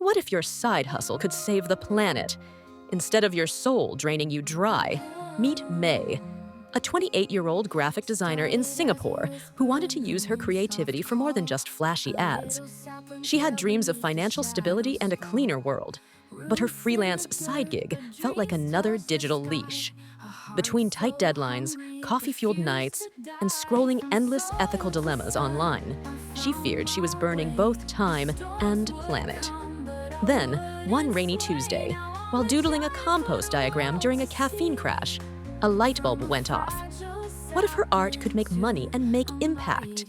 What if your side hustle could save the planet? Instead of your soul draining you dry, meet May, a 28-year-old graphic designer in Singapore who wanted to use her creativity for more than just flashy ads. She had dreams of financial stability and a cleaner world, but her freelance side gig felt like another digital leash. Between tight deadlines, coffee-fueled nights, and scrolling endless ethical dilemmas online, she feared she was burning both time and planet. Then, one rainy Tuesday, while doodling a compost diagram during a caffeine crash, a light bulb went off. What if her art could make money and make impact?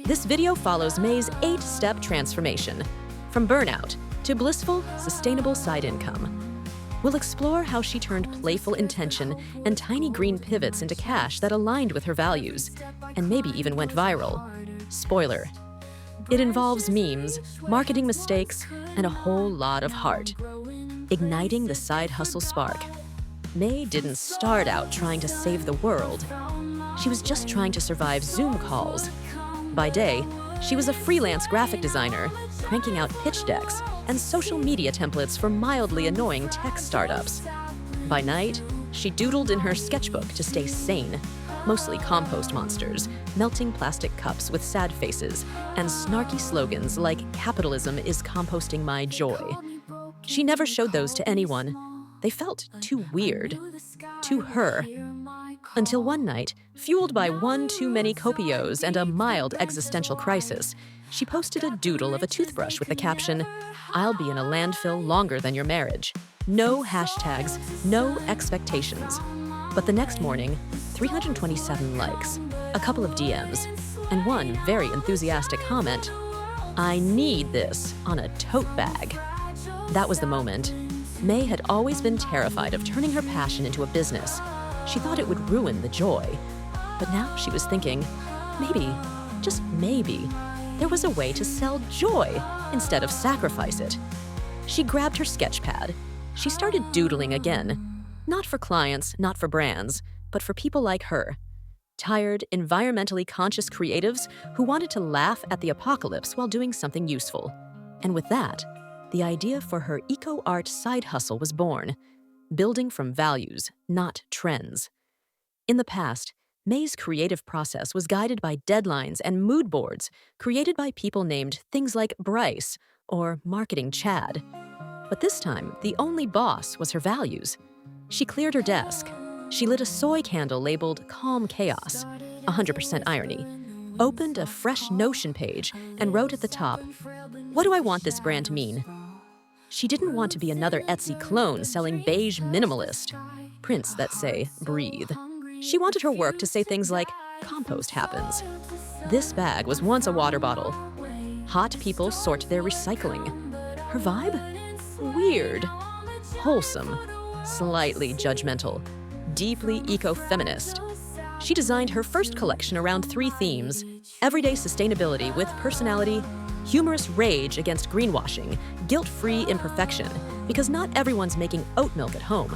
This video follows May's 8-step transformation, from burnout to blissful, sustainable side income. We'll explore how she turned playful intention and tiny green pivots into cash that aligned with her values, and maybe even went viral. Spoiler: it involves memes, marketing mistakes, and a whole lot of heart. Igniting the side hustle spark. May didn't start out trying to save the world. She was just trying to survive Zoom calls. By day, she was a freelance graphic designer, cranking out pitch decks and social media templates for mildly annoying tech startups. By night, she doodled in her sketchbook to stay sane, mostly compost monsters, melting plastic cups with sad faces, and snarky slogans like "Capitalism is composting my joy." She never showed those to anyone. They felt too weird, to her. Until one night, fueled by one too many copios and a mild existential crisis, she posted a doodle of a toothbrush with the caption, "I'll be in a landfill longer than your marriage." No hashtags, no expectations. But the next morning, 327 likes, a couple of DMs, and one very enthusiastic comment, "I need this on a tote bag." That was the moment. May had always been terrified of turning her passion into a business. She thought it would ruin the joy. But now she was thinking, maybe, just maybe, there was a way to sell joy instead of sacrifice it. She grabbed her sketch pad. She started doodling again. Not for clients, not for brands, but for people like her. Tired, environmentally conscious creatives who wanted to laugh at the apocalypse while doing something useful. And with that, the idea for her eco-art side hustle was born, building from values, not trends. In the past, May's creative process was guided by deadlines and mood boards created by people named things like Bryce or Marketing Chad. But this time, the only boss was her values. She cleared her desk. She lit a soy candle labeled Calm Chaos, 100% irony, opened a fresh Notion page, and wrote at the top, "What do I want this brand to mean?" She didn't want to be another Etsy clone selling beige minimalist prints that say, "Breathe." She wanted her work to say things like, "Compost happens." This bag was once a water bottle. Hot people sort their recycling. Her vibe? Weird. Wholesome. Slightly judgmental. Deeply eco-feminist. She designed her first collection around 3 themes: everyday sustainability with personality, humorous rage against greenwashing, guilt-free imperfection, because not everyone's making oat milk at home.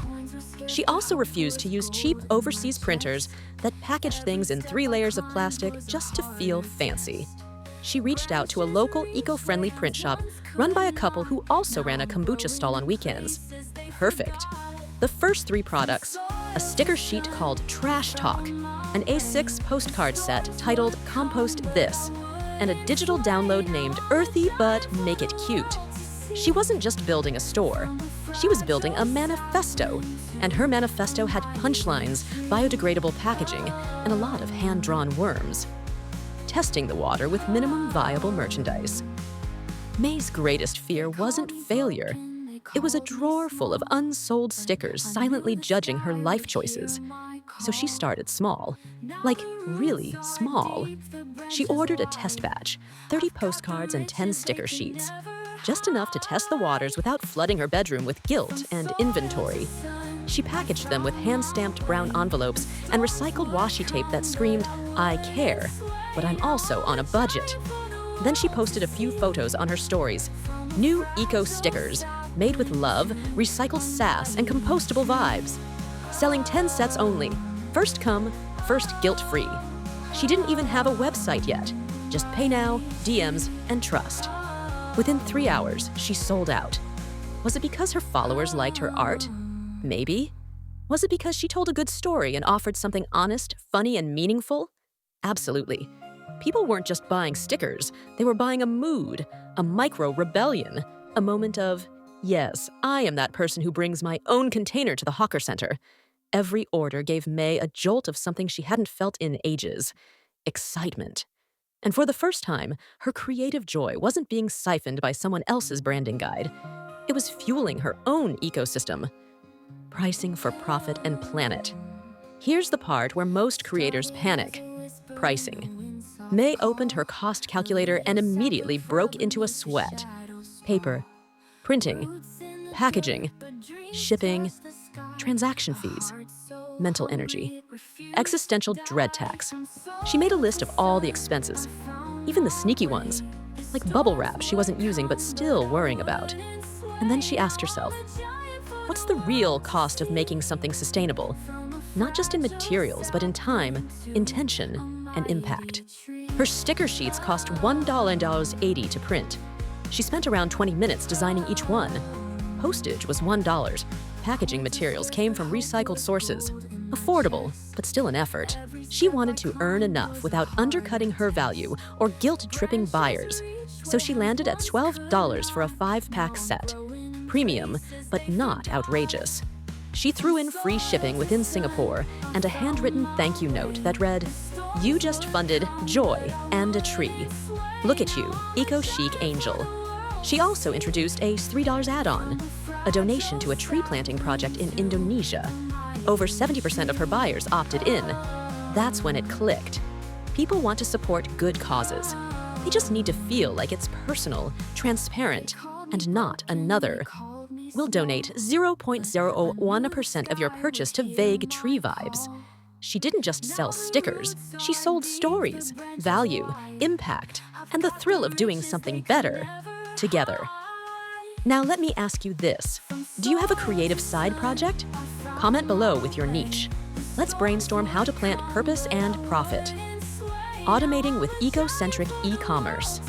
She also refused to use cheap overseas printers that packaged things in 3 layers of plastic just to feel fancy. She reached out to a local eco-friendly print shop run by a couple who also ran a kombucha stall on weekends. Perfect. The first 3 products, a sticker sheet called Trash Talk, an A6 postcard set titled Compost This, and a digital download named Earthy But Make It Cute. She wasn't just building a store. She was building a manifesto, and her manifesto had punchlines, biodegradable packaging, and a lot of hand-drawn worms. Testing the water with minimum viable merchandise. May's greatest fear wasn't failure. It was a drawer full of unsold stickers silently judging her life choices. So she started small, like really small. She ordered a test batch, 30 postcards and 10 sticker sheets, just enough to test the waters without flooding her bedroom with guilt and inventory. She packaged them with hand-stamped brown envelopes and recycled washi tape that screamed, "I care, but I'm also on a budget." Then she posted a few photos on her stories. New eco stickers, made with love, recycled sass, and compostable vibes. Selling 10 sets only. First come, first guilt-free. She didn't even have a website yet. Just pay now, DMs, and trust. Within 3 hours, she sold out. Was it because her followers liked her art? Maybe. Was it because she told a good story and offered something honest, funny, and meaningful? Absolutely. People weren't just buying stickers, they were buying a mood, a micro-rebellion, a moment of, yes, I am that person who brings my own container to the hawker center. Every order gave May a jolt of something she hadn't felt in ages: excitement. And for the first time, her creative joy wasn't being siphoned by someone else's branding guide. It was fueling her own ecosystem. Pricing for profit and planet. Here's the part where most creators panic: pricing. May opened her cost calculator and immediately broke into a sweat. Paper, printing, packaging, shipping, transaction fees, mental energy, existential dread tax. She made a list of all the expenses, even the sneaky ones, like bubble wrap she wasn't using but still worrying about. And then she asked herself, what's the real cost of making something sustainable? Not just in materials, but in time, intention, and impact. Her sticker sheets cost $1.80 to print. She spent around 20 minutes designing each one. Postage was $1. Packaging materials came from recycled sources. Affordable, but still an effort. She wanted to earn enough without undercutting her value or guilt-tripping buyers. So she landed at $12 for a 5-pack set. Premium, but not outrageous. She threw in free shipping within Singapore and a handwritten thank you note that read, "You just funded joy and a tree. Look at you, eco-chic angel." She also introduced a $3 add-on, a donation to a tree planting project in Indonesia. Over 70% of her buyers opted in. That's when it clicked. People want to support good causes. They just need to feel like it's personal, transparent, and not another. We'll donate 0.001% of your purchase to Vague Tree Vibes. She didn't just sell stickers, she sold stories, value, impact, and the thrill of doing something better together. Now let me ask you this. Do you have a creative side project? Comment below with your niche. Let's brainstorm how to plant purpose and profit. Automating with eco-centric e-commerce.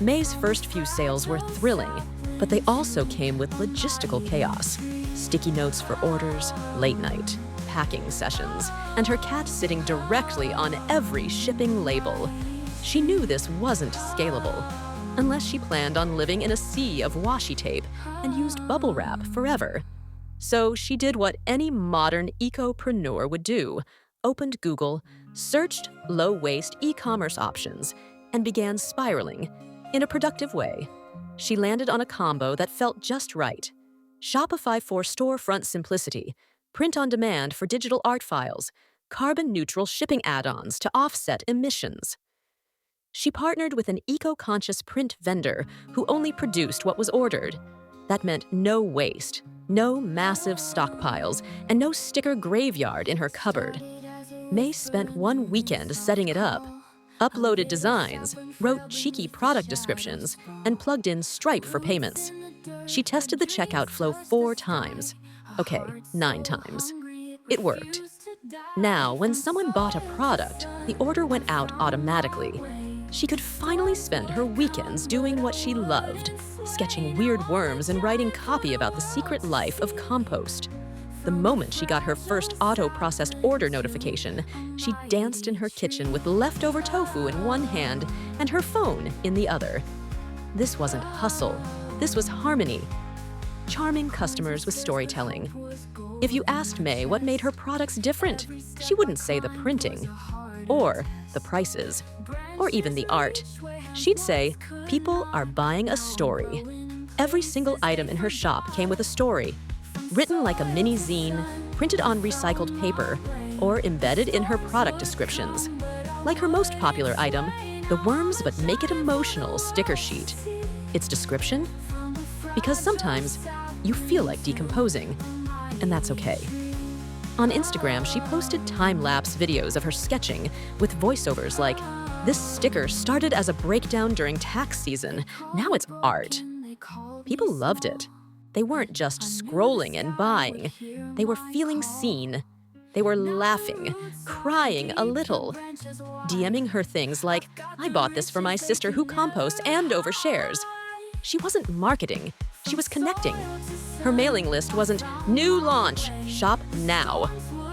May's first few sales were thrilling, but they also came with logistical chaos. Sticky notes for orders, late night, packing sessions, and her cat sitting directly on every shipping label. She knew this wasn't scalable, unless she planned on living in a sea of washi tape and used bubble wrap forever. So she did what any modern ecopreneur would do: opened Google, searched low-waste e-commerce options, and began spiraling in a productive way. She landed on a combo that felt just right. Shopify for storefront simplicity, print on demand for digital art files, carbon-neutral shipping add-ons to offset emissions. She partnered with an eco-conscious print vendor who only produced what was ordered. That meant no waste, no massive stockpiles, and no sticker graveyard in her cupboard. May spent one weekend setting it up, uploaded designs, wrote cheeky product descriptions, and plugged in Stripe for payments. She tested the checkout flow 4 times. Okay, 9 times. It worked. Now, when someone bought a product, the order went out automatically. She could finally spend her weekends doing what she loved, sketching weird worms and writing copy about the secret life of compost. The moment she got her first auto-processed order notification, she danced in her kitchen with leftover tofu in one hand and her phone in the other. This wasn't hustle, this was harmony. Charming customers with storytelling. If you asked May what made her products different, she wouldn't say the printing, or the prices, or even the art. She'd say, people are buying a story. Every single item in her shop came with a story, written like a mini zine, printed on recycled paper, or embedded in her product descriptions. Like her most popular item, the Worms But Make It Emotional sticker sheet. Its description? Because sometimes you feel like decomposing, and that's okay. On Instagram, she posted time-lapse videos of her sketching with voiceovers like, "This sticker started as a breakdown during tax season. Now it's art." People loved it. They weren't just scrolling and buying. They were feeling seen. They were laughing, crying a little, DMing her things like, "I bought this for my sister who composts and overshares." She wasn't marketing, she was connecting. Her mailing list wasn't, "New launch, shop now."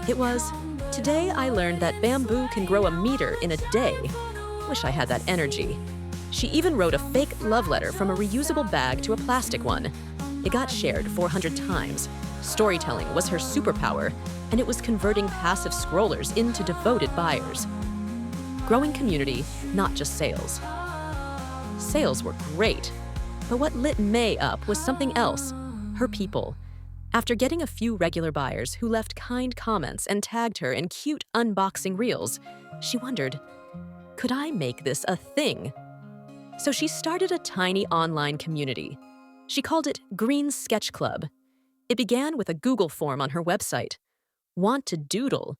It was, "Today I learned that bamboo can grow a meter in a day. Wish I had that energy." She even wrote a fake love letter from a reusable bag to a plastic one. It got shared 400 times. Storytelling was her superpower, and it was converting passive scrollers into devoted buyers. Growing community, not just sales. Sales were great, but what lit May up was something else, her people. After getting a few regular buyers who left kind comments and tagged her in cute unboxing reels, she wondered, could I make this a thing? So she started a tiny online community. She called it Green Sketch Club. It began with a Google form on her website. Want to doodle,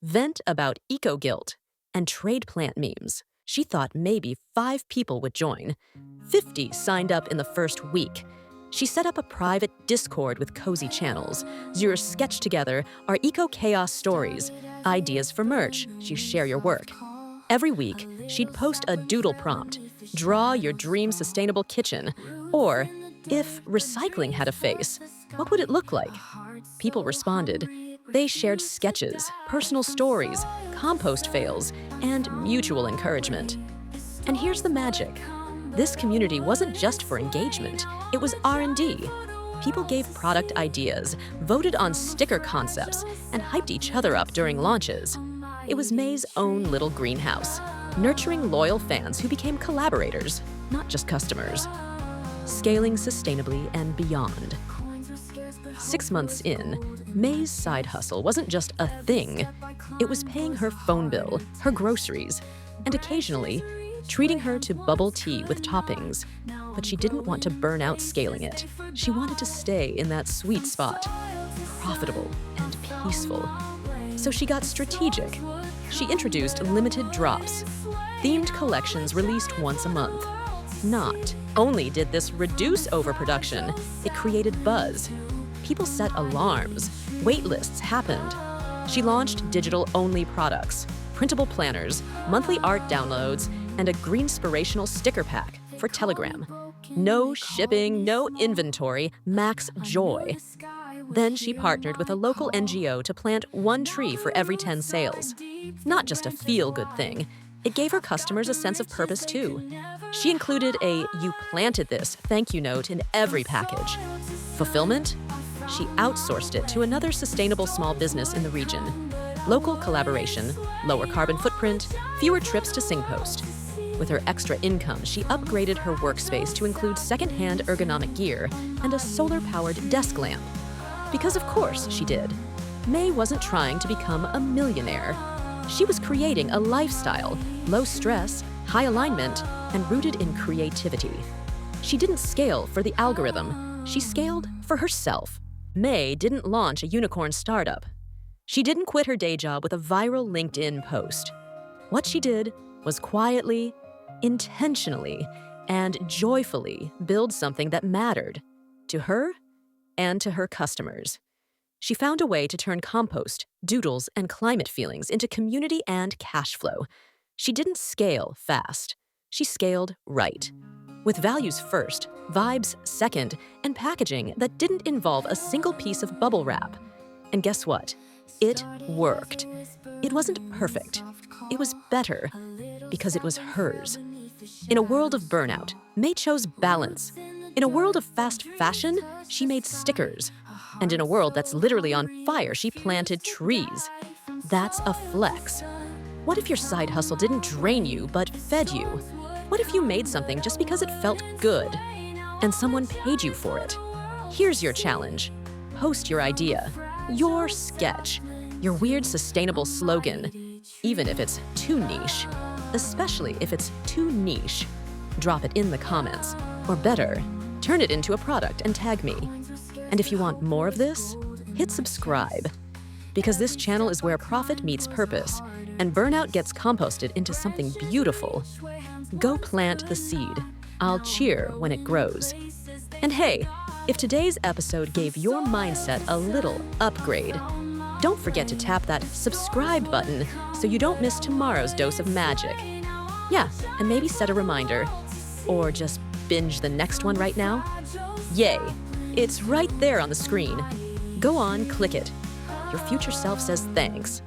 vent about eco-guilt, and trade plant memes. She thought maybe 5 people would join. 50 signed up in the first week. She set up a private Discord with cozy channels. You sketch together our eco-chaos stories, ideas for merch, you share your work. Every week, she'd post a doodle prompt, draw your dream sustainable kitchen, or if recycling had a face, what would it look like? People responded. They shared sketches, personal stories, compost fails, and mutual encouragement. And here's the magic. This community wasn't just for engagement, it was R&D. People gave product ideas, voted on sticker concepts, and hyped each other up during launches. It was May's own little greenhouse, nurturing loyal fans who became collaborators, not just customers. Scaling sustainably and beyond. 6 months in, May's side hustle wasn't just a thing. It was paying her phone bill, her groceries, and occasionally treating her to bubble tea with toppings. But she didn't want to burn out scaling it. She wanted to stay in that sweet spot, profitable and peaceful. So she got strategic. She introduced limited drops, themed collections released once a month. Not only did this reduce overproduction, it created buzz. People set alarms. Wait lists happened. She launched digital-only products, printable planners, monthly art downloads, and a greenspirational sticker pack for Telegram. No shipping, no inventory, max joy. Then she partnered with a local NGO to plant 1 tree for every 10 sales. Not just a feel-good thing, it gave her customers a sense of purpose too. She included a "You planted this" thank you note in every package. Fulfillment? She outsourced it to another sustainable small business in the region. Local collaboration, lower carbon footprint, fewer trips to Singpost. With her extra income, she upgraded her workspace to include second-hand ergonomic gear and a solar-powered desk lamp. Because of course she did. May wasn't trying to become a millionaire. She was creating a lifestyle, low stress, high alignment, and rooted in creativity. She didn't scale for the algorithm. She scaled for herself. May didn't launch a unicorn startup. She didn't quit her day job with a viral LinkedIn post. What she did was quietly, intentionally, and joyfully build something that mattered to her and to her customers. She found a way to turn compost, doodles, and climate feelings into community and cash flow. She didn't scale fast. She scaled right. With values first, vibes second, and packaging that didn't involve a single piece of bubble wrap. And guess what? It worked. It wasn't perfect. It was better because it was hers. In a world of burnout, May chose balance. In a world of fast fashion, she made stickers. And in a world that's literally on fire, she planted trees. That's a flex. What if your side hustle didn't drain you, but fed you? What if you made something just because it felt good, and someone paid you for it? Here's your challenge. Post your idea, your sketch, your weird sustainable slogan, even if it's too niche, especially if it's too niche. Drop it in the comments, or better, turn it into a product and tag me. And if you want more of this, hit subscribe. Because this channel is where profit meets purpose, and burnout gets composted into something beautiful. Go plant the seed. I'll cheer when it grows. And hey, if today's episode gave your mindset a little upgrade, Don't forget to tap that subscribe button so you don't miss tomorrow's dose of magic. Yeah, and maybe set a reminder. Or just binge the next one right now. Yay! It's right there on the screen. Go on, click it. Your future self says thanks.